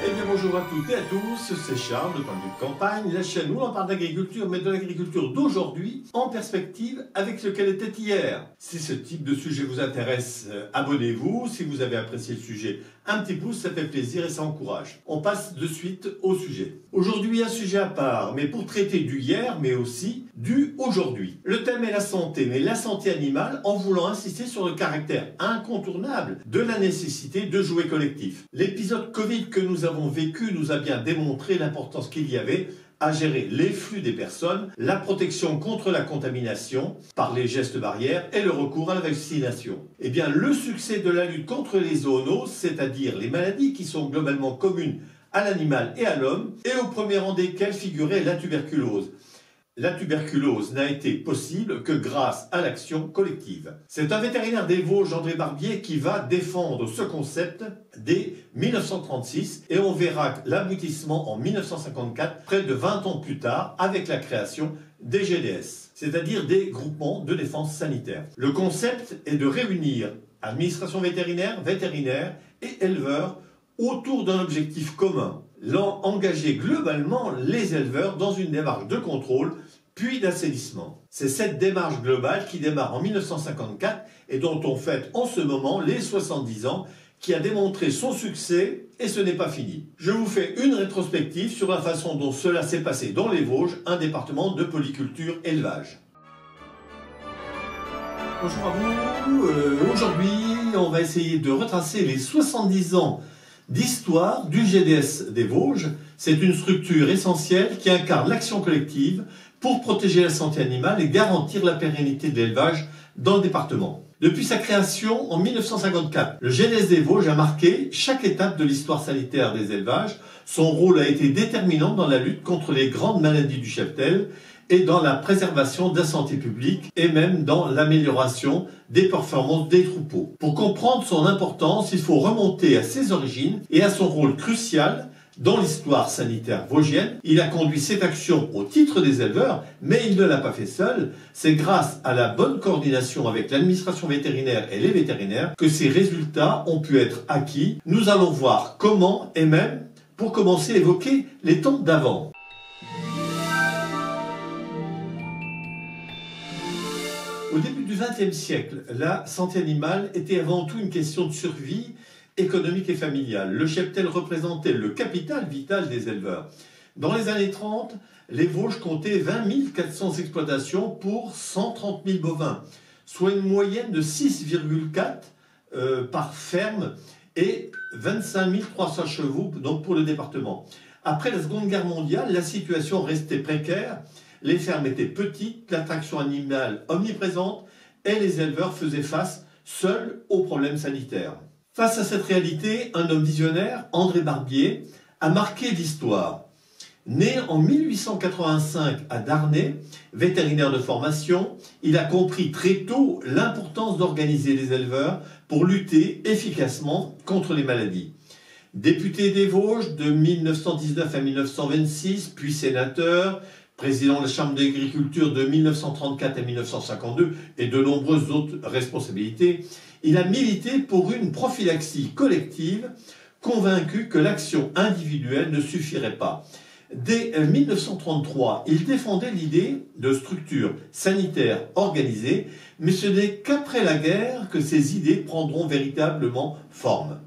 Eh bien bonjour à toutes et à tous, c'est Charles de Point de vue de campagne, la chaîne où l'on parle d'agriculture, mais de l'agriculture d'aujourd'hui en perspective avec ce qu'elle était hier. Si ce type de sujet vous intéresse, abonnez-vous. Si vous avez apprécié le sujet, un petit pouce, ça fait plaisir et ça encourage. On passe de suite au sujet. Aujourd'hui, un sujet à part, mais pour traiter du hier, mais aussi du aujourd'hui. Le thème est la santé, mais la santé animale, en voulant insister sur le caractère incontournable de la nécessité de jouer collectif. L'épisode Covid que nous avons vécu nous a bien démontré l'importance qu'il y avait à gérer les flux des personnes, la protection contre la contamination par les gestes barrières et le recours à la vaccination. Eh bien, le succès de la lutte contre les zoonoses, c'est-à-dire les maladies qui sont globalement communes à l'animal et à l'homme, et au premier rang desquelles figurait la tuberculose. La tuberculose n'a été possible que grâce à l'action collective. C'est un vétérinaire des Vosges, André Barbier, qui va défendre ce concept dès 1936 et on verra l'aboutissement en 1954, près de 20 ans plus tard, avec la création des GDS, c'est-à-dire des groupements de défense sanitaire. Le concept est de réunir administration vétérinaire, vétérinaires et éleveurs autour d'un objectif commun, engager globalement les éleveurs dans une démarche de contrôle puis d'assainissement. C'est cette démarche globale qui démarre en 1954 et dont on fête en ce moment les 70 ans, qui a démontré son succès et ce n'est pas fini. Je vous fais une rétrospective sur la façon dont cela s'est passé dans les Vosges, un département de polyculture élevage. Bonjour à vous, aujourd'hui on va essayer de retracer les 70 ans d'histoire du GDS des Vosges. C'est une structure essentielle qui incarne l'action collective pour protéger la santé animale et garantir la pérennité de l'élevage dans le département. Depuis sa création en 1954, le GDS des Vosges a marqué chaque étape de l'histoire sanitaire des élevages. Son rôle a été déterminant dans la lutte contre les grandes maladies du cheptel et dans la préservation de la santé publique et même dans l'amélioration des performances des troupeaux. Pour comprendre son importance, il faut remonter à ses origines et à son rôle crucial dans l'histoire sanitaire vosgienne. Il a conduit cette action au titre des éleveurs, mais il ne l'a pas fait seul. C'est grâce à la bonne coordination avec l'administration vétérinaire et les vétérinaires que ces résultats ont pu être acquis. Nous allons voir comment et même, pour commencer, évoquer les temps d'avant. Au début du XXe siècle, la santé animale était avant tout une question de survie économique et familiale. Le cheptel représentait le capital vital des éleveurs. Dans les années 30, les Vosges comptaient 20 400 exploitations pour 130 000 bovins, soit une moyenne de 6,4 par ferme et 25 300 chevaux donc pour le département. Après la Seconde Guerre mondiale, la situation restait précaire. Les fermes étaient petites, l'attraction animale omniprésente et les éleveurs faisaient face seuls aux problèmes sanitaires. Face à cette réalité, un homme visionnaire, André Barbier, a marqué l'histoire. Né en 1885 à Darney, vétérinaire de formation, il a compris très tôt l'importance d'organiser les éleveurs pour lutter efficacement contre les maladies. Député des Vosges de 1919 à 1926, puis sénateur, président de la Chambre d'agriculture de 1934 à 1952 et de nombreuses autres responsabilités, il a milité pour une prophylaxie collective, convaincu que l'action individuelle ne suffirait pas. Dès 1933, il défendait l'idée de structures sanitaires organisées, mais ce n'est qu'après la guerre que ces idées prendront véritablement forme.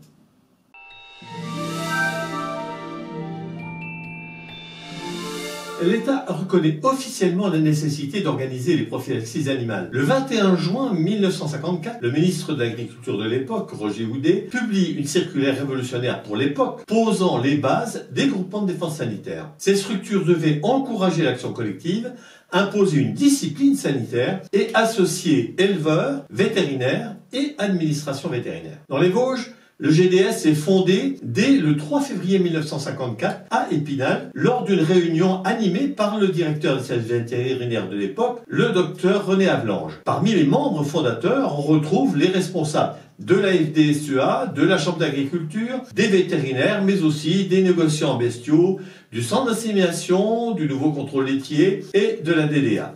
L'État reconnaît officiellement la nécessité d'organiser les prophylaxies animales. Le 21 juin 1954, le ministre de l'Agriculture de l'époque, Roger Houdet, publie une circulaire révolutionnaire pour l'époque, posant les bases des groupements de défense sanitaire. Ces structures devaient encourager l'action collective, imposer une discipline sanitaire et associer éleveurs, vétérinaires et administration vétérinaire. Dans les Vosges, le GDS est fondé dès le 3 février 1954 à Épinal lors d'une réunion animée par le directeur des services vétérinaires de l'époque, le docteur René Avelange. Parmi les membres fondateurs, on retrouve les responsables de la FDSEA, de la Chambre d'agriculture, des vétérinaires, mais aussi des négociants en bestiaux, du centre d'insémination, du nouveau contrôle laitier et de la DDA.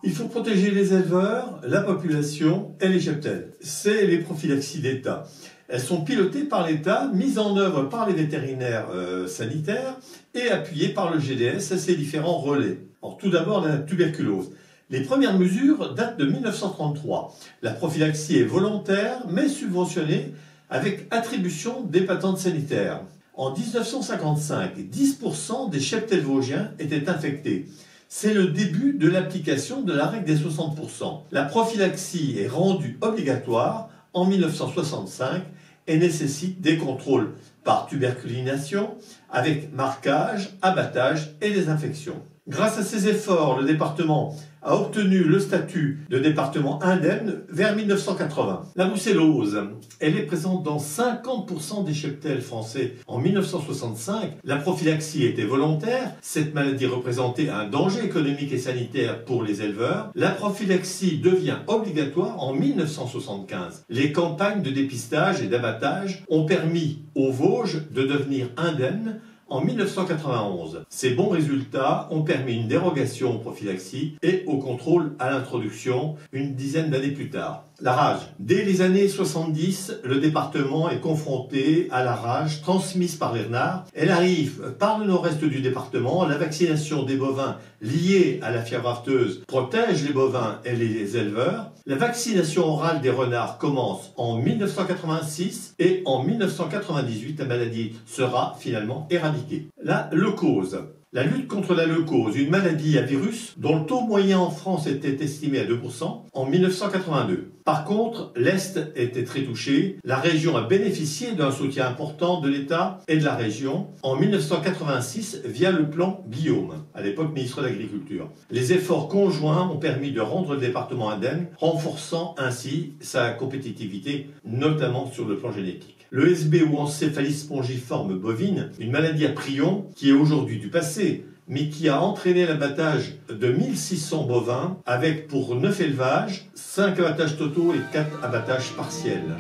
Il faut protéger les éleveurs, la population et les cheptels. C'est les prophylaxies d'État. Elles sont pilotées par l'État, mises en œuvre par les vétérinaires sanitaires et appuyées par le GDS et ses différents relais. Alors, tout d'abord, la tuberculose. Les premières mesures datent de 1933. La prophylaxie est volontaire mais subventionnée avec attribution des patentes sanitaires. En 1955, 10% des cheptels vosgiens étaient infectés. C'est le début de l'application de la règle des 60%. La prophylaxie est rendue obligatoire en 1965 et nécessite des contrôles par tuberculination avec marquage, abattage et désinfection. Grâce à ces efforts, le département a obtenu le statut de département indemne vers 1980. La brucellose, elle est présente dans 50% des cheptels français. En 1965, la prophylaxie était volontaire. Cette maladie représentait un danger économique et sanitaire pour les éleveurs. La prophylaxie devient obligatoire en 1975. Les campagnes de dépistage et d'abattage ont permis aux Vosges de devenir indemnes en 1991. Ces bons résultats ont permis une dérogation aux prophylaxies et au contrôle à l'introduction une dizaine d'années plus tard. La rage. Dès les années 70, le département est confronté à la rage transmise par les renards. Elle arrive par le nord-est du département. La vaccination des bovins liée à la fièvre afteuse protège les bovins et les éleveurs. La vaccination orale des renards commence en 1986 et en 1998, la maladie sera finalement éradiquée. La leucose. La lutte contre la leucose, une maladie à virus dont le taux moyen en France était estimé à 2% en 1982. Par contre, l'Est était très touché. La région a bénéficié d'un soutien important de l'État et de la région en 1986 via le plan Guillaume, à l'époque ministre de l'Agriculture. Les efforts conjoints ont permis de rendre le département indemne, renforçant ainsi sa compétitivité, notamment sur le plan génétique. Le SB ou encéphalie spongiforme bovine, une maladie à prions qui est aujourd'hui du passé, mais qui a entraîné l'abattage de 1600 bovins avec pour 9 élevages, 5 abattages totaux et 4 abattages partiels.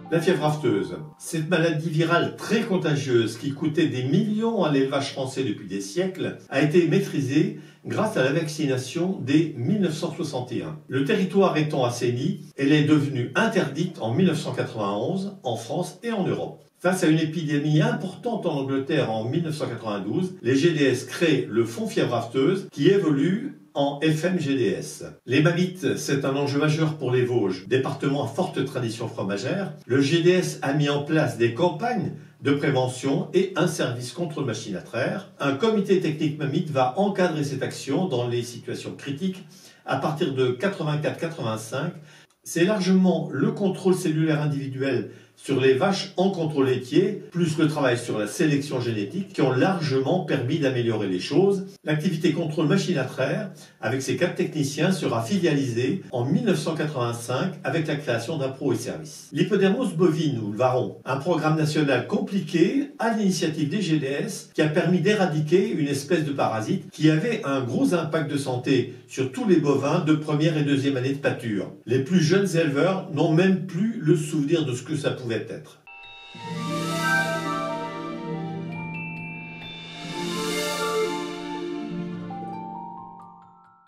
La fièvre afteuse. Cette maladie virale très contagieuse qui coûtait des millions à l'élevage français depuis des siècles a été maîtrisée grâce à la vaccination dès 1961. Le territoire étant assaini, elle est devenue interdite en 1991 en France et en Europe. Face à une épidémie importante en Angleterre en 1992, les GDS créent le Fonds fièvre afteuse qui évolue en FMGDS. Les mammites, c'est un enjeu majeur pour les Vosges, département à forte tradition fromagère. Le GDS a mis en place des campagnes de prévention et un service contre le machine à traire. Un comité technique mammite va encadrer cette action dans les situations critiques à partir de 84-85. C'est largement le contrôle cellulaire individuel sur les vaches en contrôle laitier, plus le travail sur la sélection génétique qui ont largement permis d'améliorer les choses. L'activité contrôle machine à traire, avec ses 4 techniciens, sera filialisée en 1985 avec la création d'un pro et service. L'hypodermose bovine ou le varon, un programme national compliqué à l'initiative des GDS qui a permis d'éradiquer une espèce de parasite qui avait un gros impact de santé sur tous les bovins de première et deuxième année de pâture. Les plus jeunes éleveurs n'ont même plus le souvenir de ce que ça pouvait être.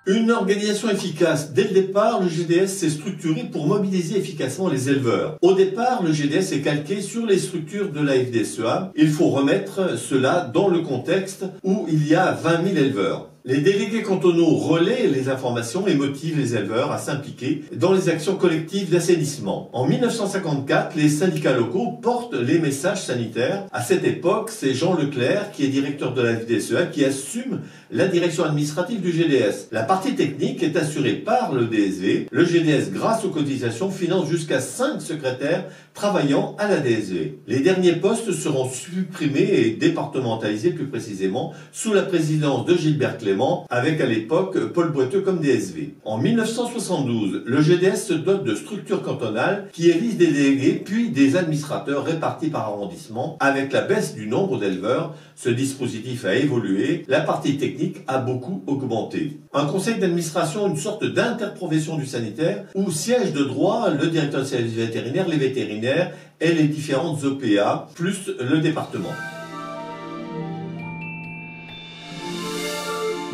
Une organisation efficace. Dès le départ, le GDS s'est structuré pour mobiliser efficacement les éleveurs. Au départ, le GDS est calqué sur les structures de la FDSEA. Il faut remettre cela dans le contexte où il y a 20 000 éleveurs. Les délégués cantonaux relaient les informations et motivent les éleveurs à s'impliquer dans les actions collectives d'assainissement. En 1954, les syndicats locaux portent les messages sanitaires. À cette époque, c'est Jean Leclerc, qui est directeur de la FDSEA, qui assume la direction administrative du GDS. La partie technique est assurée par le DSV. Le GDS, grâce aux cotisations, finance jusqu'à 5 secrétaires travaillant à la DSV. Les derniers postes seront supprimés et départementalisés plus précisément sous la présidence de Gilbert Clément, avec à l'époque Paul Boiteux comme DSV. En 1972, le GDS se dote de structures cantonales qui élisent des délégués puis des administrateurs répartis par arrondissement. Avec la baisse du nombre d'éleveurs, ce dispositif a évolué, la partie technique a beaucoup augmenté. Un conseil d'administration, une sorte d'interprofession du sanitaire, où siège de droit le directeur de service vétérinaire, les vétérinaires et les différentes OPA, plus le département.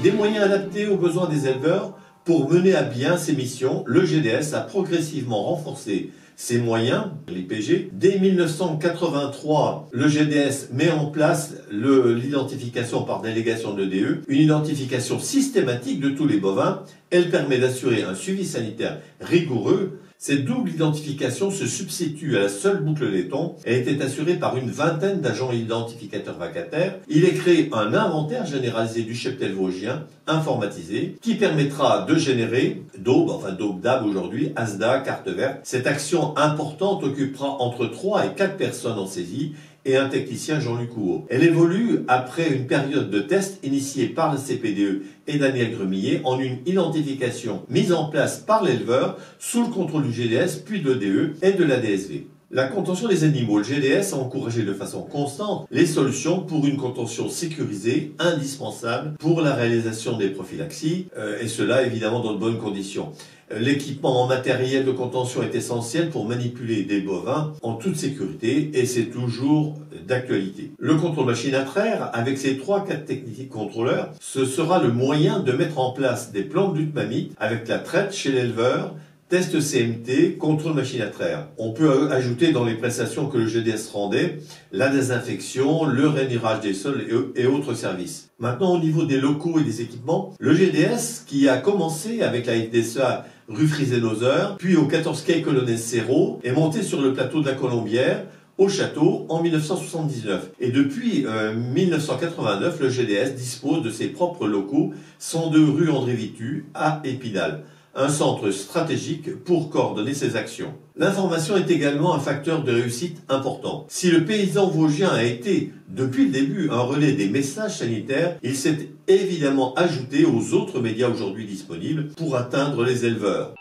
Des moyens adaptés aux besoins des éleveurs. Pour mener à bien ces missions, le GDS a progressivement renforcé ses moyens, l'IPG. Dès 1983, le GDS met en place l'identification par délégation de l'EDE, une identification systématique de tous les bovins. Elle permet d'assurer un suivi sanitaire rigoureux. Cette double identification se substitue à la seule boucle laiton. Elle était assurée par une vingtaine d'agents identificateurs vacataires. Il est créé un inventaire généralisé du cheptel vosgien, informatisé, qui permettra de générer d'aube DAB aujourd'hui, ASDA, carte verte. Cette action importante occupera entre 3 et 4 personnes en saisie et un technicien, Jean-Luc Houot. Elle évolue après une période de test initiée par le CPDE et Daniel Gremillet en une identification mise en place par l'éleveur sous le contrôle du GDS, puis de l'EDE et de la DSV. La contention des animaux. Le GDS a encouragé de façon constante les solutions pour une contention sécurisée, indispensable pour la réalisation des prophylaxies, et cela évidemment dans de bonnes conditions. L'équipement en matériel de contention est essentiel pour manipuler des bovins en toute sécurité et c'est toujours d'actualité. Le contrôle machine à traire, avec ses 3-4 techniques contrôleurs, ce sera le moyen de mettre en place des plans de lutte mamite avec la traite chez l'éleveur, test CMT, contrôle machine à traire. On peut ajouter dans les prestations que le GDS rendait la désinfection, le rainurage des sols et autres services. Maintenant, au niveau des locaux et des équipements, le GDS, qui a commencé avec la FDSA rue Frisenhauser, puis au 14 quai Colonel Serrault, est monté sur le plateau de la Colombière, au château, en 1979. Et depuis 1989, le GDS dispose de ses propres locaux, 102 rue André Vitu, à Épinal. Un centre stratégique pour coordonner ses actions. L'information est également un facteur de réussite important. Si le paysan vosgien a été, depuis le début, un relais des messages sanitaires, il s'est évidemment ajouté aux autres médias aujourd'hui disponibles pour atteindre les éleveurs.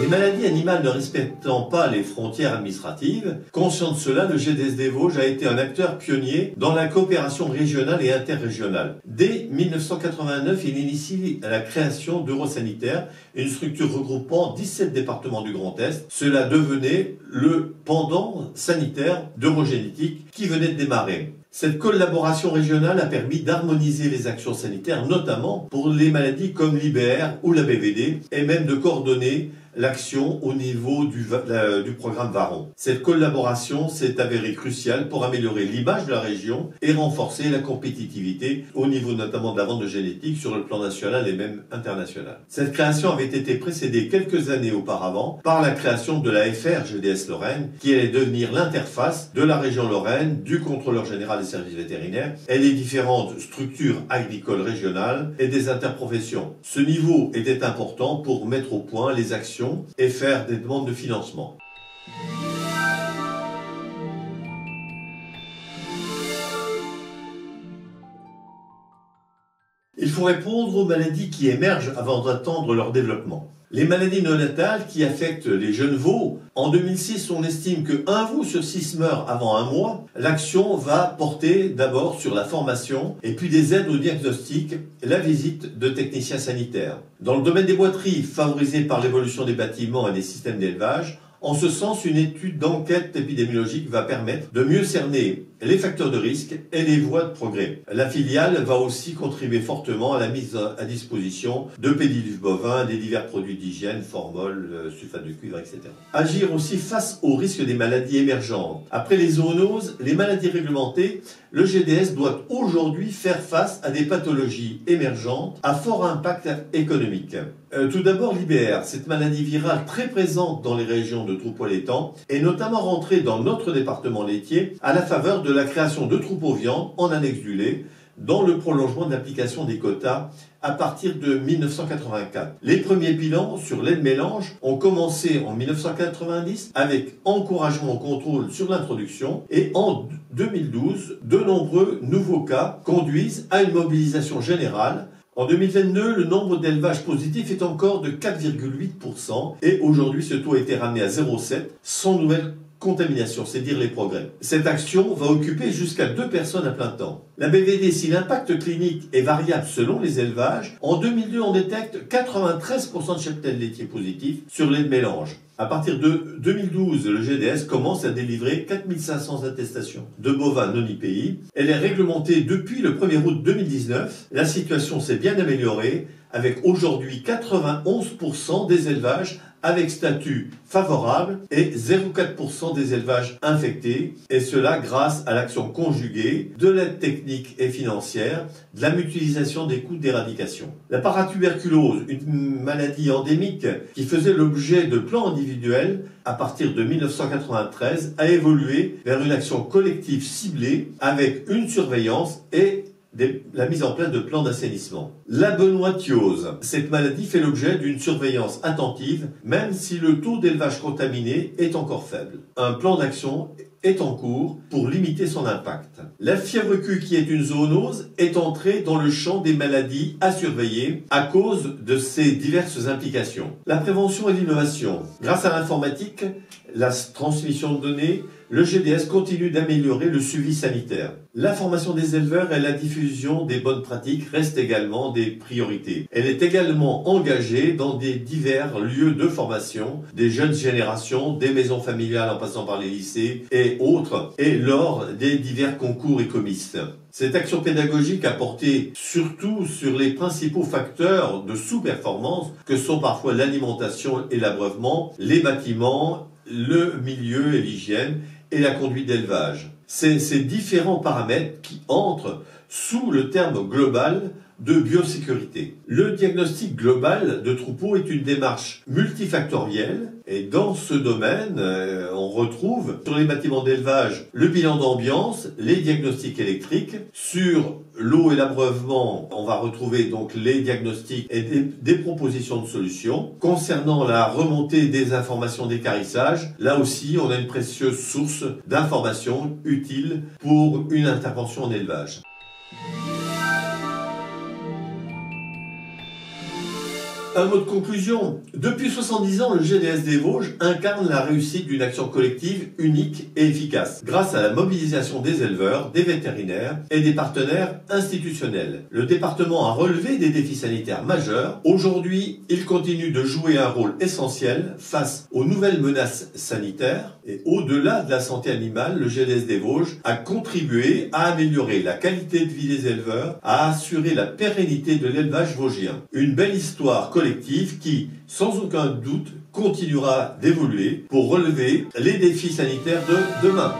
Les maladies animales ne respectant pas les frontières administratives, conscient de cela, le GDS des Vosges a été un acteur pionnier dans la coopération régionale et interrégionale. Dès 1989, il initie la création d'Eurosanitaire, une structure regroupant 17 départements du Grand Est. Cela devenait le pendant sanitaire d'Eurogénétique qui venait de démarrer. Cette collaboration régionale a permis d'harmoniser les actions sanitaires, notamment pour les maladies comme l'IBR ou la BVD, et même de coordonner l'action au niveau du programme Varon. Cette collaboration s'est avérée cruciale pour améliorer l'image de la région et renforcer la compétitivité au niveau notamment de la vente de génétique sur le plan national et même international. Cette création avait été précédée quelques années auparavant par la création de la FR GDS Lorraine, qui allait devenir l'interface de la région Lorraine, du contrôleur général des services vétérinaires et des différentes structures agricoles régionales et des interprofessions. Ce niveau était important pour mettre au point les actions et faire des demandes de financement. Il faut répondre aux maladies qui émergent avant d'attendre leur développement. Les maladies néonatales qui affectent les jeunes veaux. En 2006, on estime que 1 veau sur 6 meurt avant un mois. L'action va porter d'abord sur la formation et puis des aides au diagnostic, la visite de techniciens sanitaires. Dans le domaine des boiteries, favorisé par l'évolution des bâtiments et des systèmes d'élevage, en ce sens, une étude d'enquête épidémiologique va permettre de mieux cerner les facteurs de risque et les voies de progrès. La filiale va aussi contribuer fortement à la mise à disposition de pédiluves bovins, des divers produits d'hygiène, formol, sulfate de cuivre, etc. Agir aussi face aux risques des maladies émergentes. Après les zoonoses, les maladies réglementées, le GDS doit aujourd'hui faire face à des pathologies émergentes à fort impact économique. Tout d'abord l'IBR, cette maladie virale très présente dans les régions de troupeaux laitants, est notamment rentrée dans notre département laitier à la faveur de la création de troupeaux viande en annexe du lait, dans le prolongement de l'application des quotas à partir de 1984. Les premiers bilans sur lait de mélange ont commencé en 1990 avec encouragement au contrôle sur l'introduction et en 2012, de nombreux nouveaux cas conduisent à une mobilisation générale. En 2022, le nombre d'élevages positifs est encore de 4,8% et aujourd'hui ce taux a été ramené à 0,7 sans nouvelle contamination, c'est dire les progrès. Cette action va occuper jusqu'à 2 personnes à plein temps. La BVD, si l'impact clinique est variable selon les élevages, en 2002 on détecte 93% de cheptels laitiers positifs sur lait de mélange. À partir de 2012, le GDS commence à délivrer 4500 attestations de bovins non IPI. Elle est réglementée depuis le 1er août 2019. La situation s'est bien améliorée avec aujourd'hui 91% des élevages avec statut favorable et 0,4% des élevages infectés, et cela grâce à l'action conjuguée de l'aide technique et financière, de la mutualisation des coûts d'éradication. La paratuberculose, une maladie endémique qui faisait l'objet de plans individuels à partir de 1993, a évolué vers une action collective ciblée avec une surveillance et la mise en place de plans d'assainissement. La benoîtiose. Cette maladie fait l'objet d'une surveillance attentive, même si le taux d'élevage contaminé est encore faible. Un plan d'action est en cours pour limiter son impact. La fièvre Q, qui est une zoonose, est entrée dans le champ des maladies à surveiller à cause de ses diverses implications. La prévention et l'innovation. Grâce à l'informatique, la transmission de données, le GDS continue d'améliorer le suivi sanitaire. La formation des éleveurs et la diffusion des bonnes pratiques restent également des priorités. Elle est également engagée dans des divers lieux de formation, des jeunes générations, des maisons familiales en passant par les lycées et autres, et lors des divers concours et comices. Cette action pédagogique a porté surtout sur les principaux facteurs de sous-performance que sont parfois l'alimentation et l'abreuvement, les bâtiments, le milieu et l'hygiène et la conduite d'élevage. C'est ces différents paramètres qui entrent sous le terme global de biosécurité. Le diagnostic global de troupeau est une démarche multifactorielle et dans ce domaine, on retrouve sur les bâtiments d'élevage le bilan d'ambiance, les diagnostics électriques. Sur l'eau et l'abreuvement, on va retrouver donc les diagnostics et des propositions de solutions. Concernant la remontée des informations d'équarrissage, là aussi on a une précieuse source d'informations utiles pour une intervention en élevage. Un mot de conclusion. Depuis 70 ans, le GDS des Vosges incarne la réussite d'une action collective unique et efficace, grâce à la mobilisation des éleveurs, des vétérinaires et des partenaires institutionnels. Le département a relevé des défis sanitaires majeurs. Aujourd'hui, il continue de jouer un rôle essentiel face aux nouvelles menaces sanitaires. Et au-delà de la santé animale, le GDS des Vosges a contribué à améliorer la qualité de vie des éleveurs, à assurer la pérennité de l'élevage vosgien. Une belle histoire collective qui, sans aucun doute, continuera d'évoluer pour relever les défis sanitaires de demain.